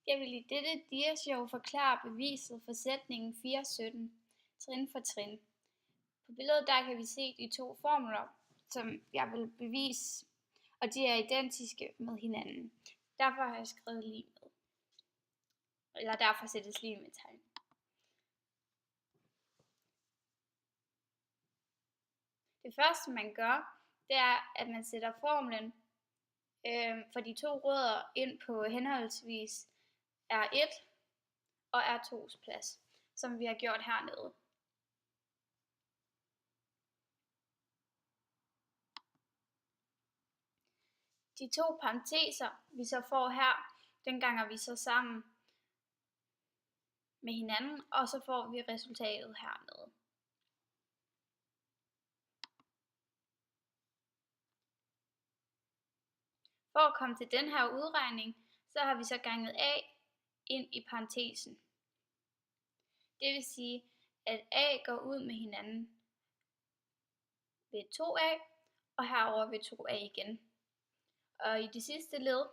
Jeg vil i dette diashow forklare beviset for sætningen 417, trin for trin. På billedet der kan vi se de to formler, som jeg vil bevise, og de er identiske med hinanden. Derfor har jeg skrevet lig med. Eller derfor sættes lig med tegn. Det første man gør, det er, at man sætter formlen for de to rødder ind på henholdsvis R1 og R2's plads, som vi har gjort hernede. De to parenteser, vi så får her, den ganger vi så sammen med hinanden, og så får vi resultatet hernede. For at komme til den her udregning, så har vi så ganget A ind i parentesen. Det vil sige, at A går ud med hinanden ved 2A, og herover ved 2A igen. Og i det sidste led,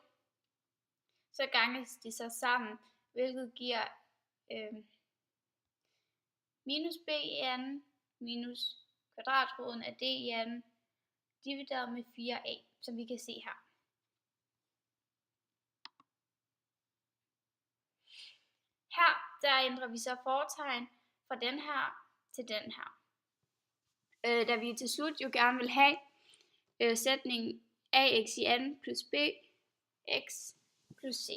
så ganges de så sammen, hvilket giver minus B i anden, minus kvadratroden af D i anden, divideret med 4A, som vi kan se her. Her, der ændrer vi så fortegn fra den her til den her. Da vi til slut jo gerne vil have sætningen ax i anden plus bx plus c.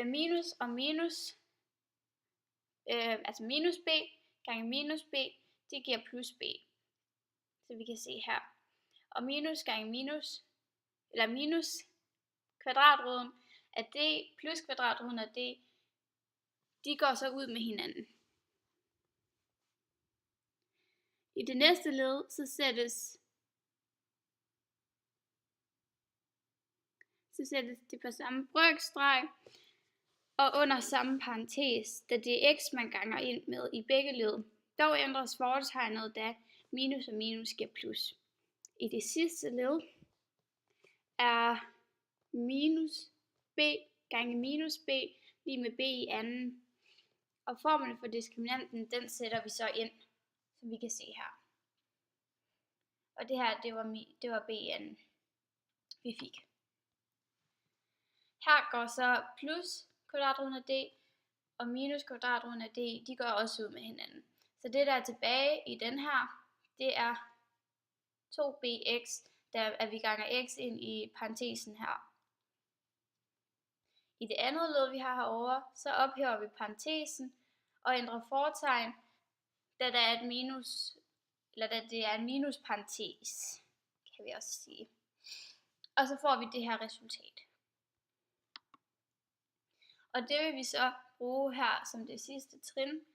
Minus og minus, altså minus b gange minus b, det giver plus b. Så vi kan se her. Og minus gange minus, eller minus kvadratroden af d plus kvadratroden af d, de går så ud med hinanden. I det næste led, så sættes det på samme brøkstreg og under samme parentes, da det er x, man ganger ind med i begge led. Dog ændres fortegnet, da minus og minus giver plus. I det sidste led er minus b gange minus b lige med b i anden. Og formlen for diskriminanten, den sætter vi så ind, som vi kan se her. Og det her, det var b i anden, vi fik. Her går så plus kvadratroden af d og minus kvadratroden af d, de går også ud med hinanden. Så det der er tilbage i den her, det er 2bx, der vi ganger x ind i parentesen her. I det andet led, vi har herovre, så ophæver vi parentesen og ændrer fortegn, da der er et minus, eller da det er en minusparentes, kan vi også sige. Og så får vi det her resultat. Og det vil vi så bruge her som det sidste trin.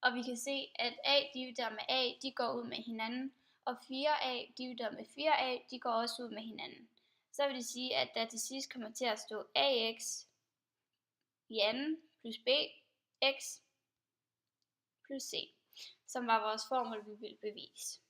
Og vi kan se, at a divideret med a, de går ud med hinanden. Og 4a divideret med 4a, de går også ud med hinanden. Så vil det sige, at der til sidst kommer til at stå ax i anden plus bx plus c, som var vores formel, vi ville bevise.